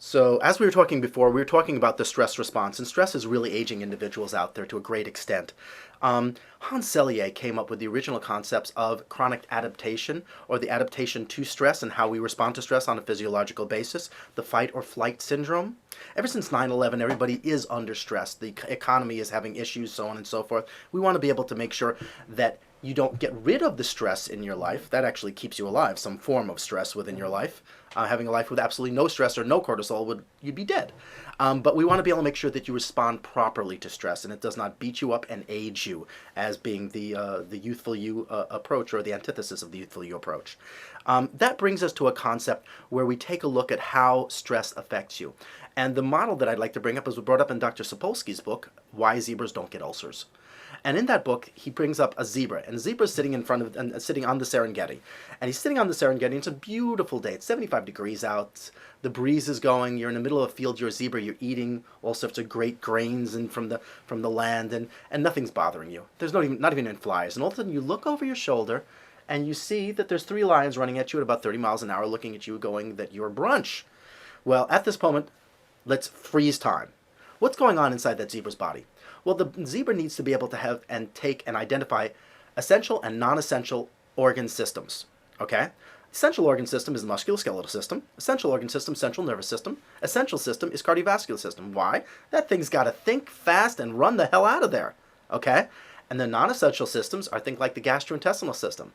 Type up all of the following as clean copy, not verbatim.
So as we were talking before, we were talking about the stress response, and stress is really aging individuals out there to a great extent. Hans Selye came up with the original concepts of chronic adaptation, or the adaptation to stress and how we respond to stress on a physiological basis, the fight or flight syndrome. Ever since 9/11, everybody is under stress. The economy is having issues, so on and so forth. We want to be able to make sure that you don't get rid of the stress in your life. That actually keeps you alive, some form of stress within your life. Having a life with absolutely no stress or no cortisol, you'd be dead. But we want to be able to make sure that you respond properly to stress and it does not beat you up and age you, as being the youthful you approach, or the antithesis of the youthful you approach. That brings us to a concept where we take a look at how stress affects you. And the model that I'd like to bring up is brought up in Dr. Sapolsky's book, Why Zebras Don't Get Ulcers. And in that book, he brings up a zebra, and the zebra is sitting in front of, sitting on the Serengeti. And he's sitting on the Serengeti, and it's a beautiful day. It's 75 degrees out. The breeze is going. You're in the middle of a field. You're a zebra. You're eating all sorts of great grains and from the land, and nothing's bothering you. There's not even any flies. And all of a sudden, you look over your shoulder, and you see that there's 3 lions running at you at about 30 miles an hour, looking at you, going that you're brunch. Well, at this moment, let's freeze time. What's going on inside that zebra's body? Well, the zebra needs to be able to have and take and identify essential and non-essential organ systems, okay? Essential organ system is the musculoskeletal system. Essential organ system, central nervous system. Essential system is cardiovascular system. Why? That thing's got to think fast and run the hell out of there, okay? And the non-essential systems are things like the gastrointestinal system.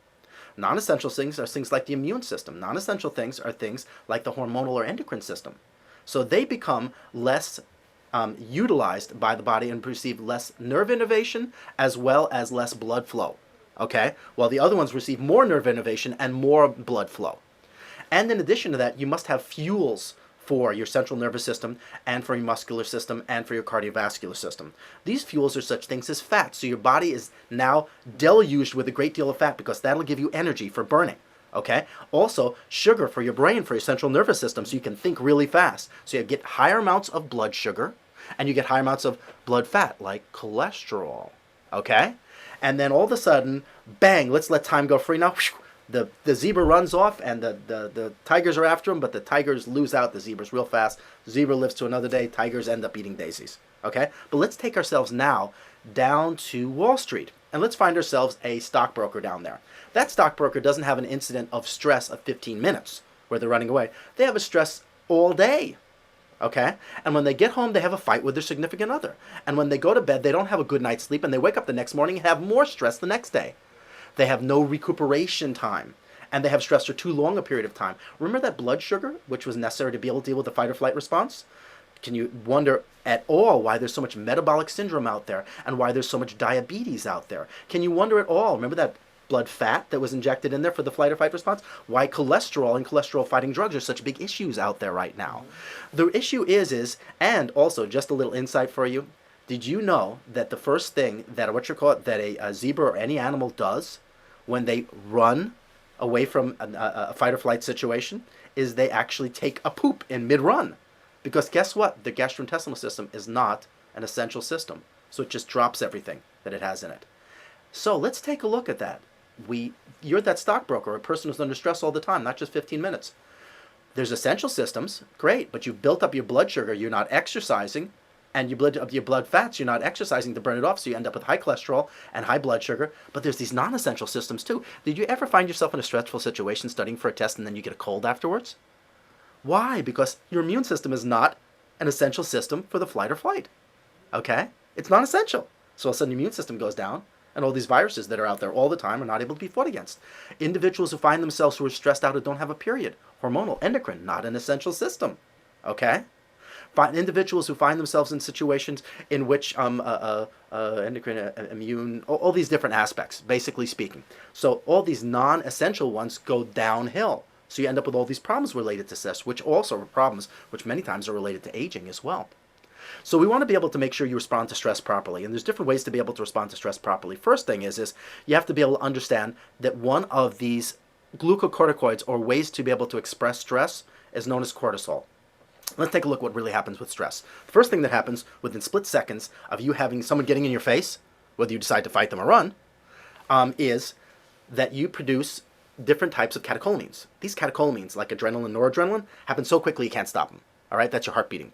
Non-essential things are things like the immune system. Non-essential things are things like the hormonal or endocrine system. So they become less utilized by the body and receive less nerve innervation as well as less blood flow, okay? While the other ones receive more nerve innervation and more blood flow. And in addition to that, you must have fuels for your central nervous system and for your muscular system and for your cardiovascular system. These fuels are such things as fat, so your body is now deluged with a great deal of fat because that'll give you energy for burning. Okay? Also, sugar for your brain, for your central nervous system, so you can think really fast. So you get higher amounts of blood sugar, and you get higher amounts of blood fat, like cholesterol. Okay? And then all of a sudden, bang, let's let time go free now. The zebra runs off, and the tigers are after him, but the tigers lose out the zebras real fast. The zebra lives to another day. Tigers end up eating daisies. Okay? But let's take ourselves now down to Wall Street, and let's find ourselves a stockbroker down there. That stockbroker doesn't have an incident of stress of 15 minutes where they're running away. They have a stress all day. Okay? And when they get home, they have a fight with their significant other. And when they go to bed, they don't have a good night's sleep, and they wake up the next morning and have more stress the next day. They have no recuperation time, and they have stress for too long a period of time. Remember that blood sugar, which was necessary to be able to deal with the fight or flight response? Can you wonder at all why there's so much metabolic syndrome out there and why there's so much diabetes out there? Can you wonder at all, remember that blood fat that was injected in there for the flight or fight response? Why cholesterol and cholesterol-fighting drugs are such big issues out there right now? The issue is, and also just a little insight for you, did you know that the first thing that, that a zebra or any animal does when they run away from a fight or flight situation is they actually take a poop in mid-run? Because guess what? The gastrointestinal system is not an essential system. So it just drops everything that it has in it. So let's take a look at that. You're that stockbroker, a person who's under stress all the time, not just 15 minutes. There's essential systems, great, but you've built up your blood sugar, you're not exercising, and you build up your blood fats, you're not exercising to burn it off, so you end up with high cholesterol and high blood sugar. But there's these non-essential systems too. Did you ever find yourself in a stressful situation studying for a test and then you get a cold afterwards? Why? Because your immune system is not an essential system for the flight or flight. Okay? It's not essential. So all of a sudden your immune system goes down, and all these viruses that are out there all the time are not able to be fought against. Individuals who find themselves who are stressed out or don't have a period, hormonal, endocrine, not an essential system. Okay? Individuals who find themselves in situations in which endocrine, immune, all these different aspects, basically speaking. So all these non-essential ones go downhill. So you end up with all these problems related to stress, which also are problems which many times are related to aging as well. So we want to be able to make sure you respond to stress properly, and there's different ways to be able to respond to stress properly. First thing is you have to be able to understand that one of these glucocorticoids, or ways to be able to express stress, is known as cortisol. Let's take a look at what really happens with stress. The first thing that happens within split seconds of you having someone getting in your face, whether you decide to fight them or run, is that you produce different types of catecholamines. These catecholamines, like adrenaline and noradrenaline, happen so quickly you can't stop them. All right, that's your heart beating.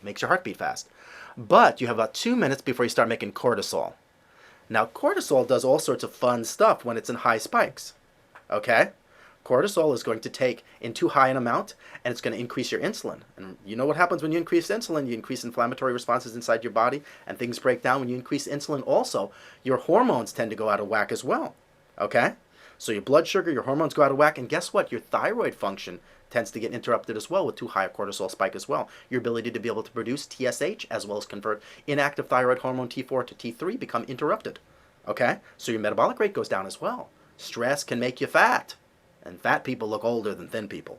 Makes your heart beat fast. But you have about 2 minutes before you start making cortisol. Now, cortisol does all sorts of fun stuff when it's in high spikes. Okay? Cortisol is going to take in too high an amount, and it's going to increase your insulin. And you know what happens when you increase insulin? You increase inflammatory responses inside your body, and things break down. When you increase insulin also, your hormones tend to go out of whack as well. Okay? So your blood sugar, your hormones go out of whack, and guess what? Your thyroid function tends to get interrupted as well with too high a cortisol spike as well. Your ability to be able to produce TSH as well as convert inactive thyroid hormone T4 to T3 become interrupted. Okay? So your metabolic rate goes down as well. Stress can make you fat. And fat people look older than thin people.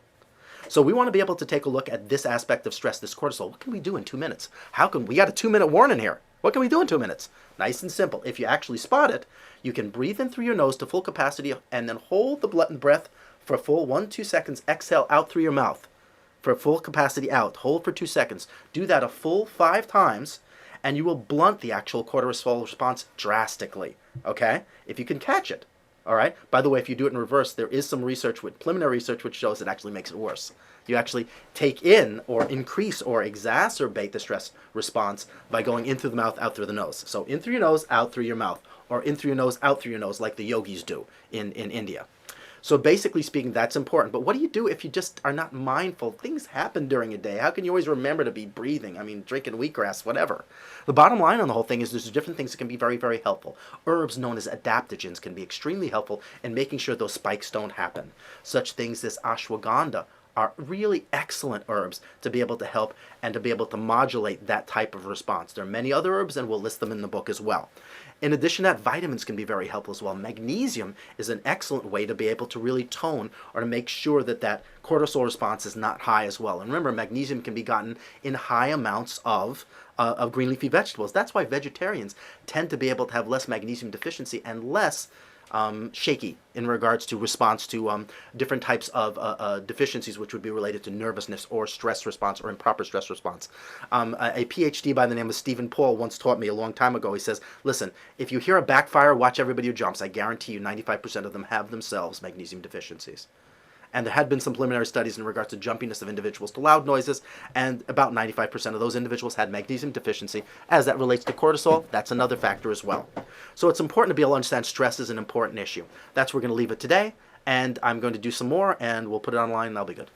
So we want to be able to take a look at this aspect of stress, this cortisol. What can we do in 2 minutes? We got a 2-minute warning here. What can we do in 2 minutes? Nice and simple. If you actually spot it, you can breathe in through your nose to full capacity and then hold the breath for a full 1-2 seconds. Exhale out through your mouth for full capacity out. Hold for 2 seconds. Do that a full 5 times and you will blunt the actual cortisol response drastically. Okay? If you can catch it. All right. By the way, if you do it in reverse, there is some research, with preliminary research, which shows it actually makes it worse. You actually take in or increase or exacerbate the stress response by going in through the mouth, out through the nose. So in through your nose, out through your mouth, or in through your nose, out through your nose, like the yogis do in India. So basically speaking, that's important. But what do you do if you just are not mindful? Things happen during a day. How can you always remember to be breathing? I mean, drinking wheatgrass, whatever. The bottom line on the whole thing is there's different things that can be very, very helpful. Herbs known as adaptogens can be extremely helpful in making sure those spikes don't happen. Such things as ashwagandha are really excellent herbs to be able to help and to be able to modulate that type of response. There are many other herbs, and we'll list them in the book as well. In addition to that, vitamins can be very helpful as well. Magnesium is an excellent way to be able to really tone or to make sure that that cortisol response is not high as well. And remember, magnesium can be gotten in high amounts of green leafy vegetables. That's why vegetarians tend to be able to have less magnesium deficiency and less shaky in regards to response to different types of deficiencies, which would be related to nervousness or stress response or improper stress response. A PhD by the name of Stephen Paul once taught me a long time ago. He says, listen, if you hear a backfire, watch everybody who jumps. I guarantee you 95% of them have themselves magnesium deficiencies. And there had been some preliminary studies in regards to jumpiness of individuals to loud noises, and about 95% of those individuals had magnesium deficiency. As that relates to cortisol, that's another factor as well. So it's important to be able to understand stress is an important issue. That's where we're going to leave it today, and I'm going to do some more, and we'll put it online, and that'll be good.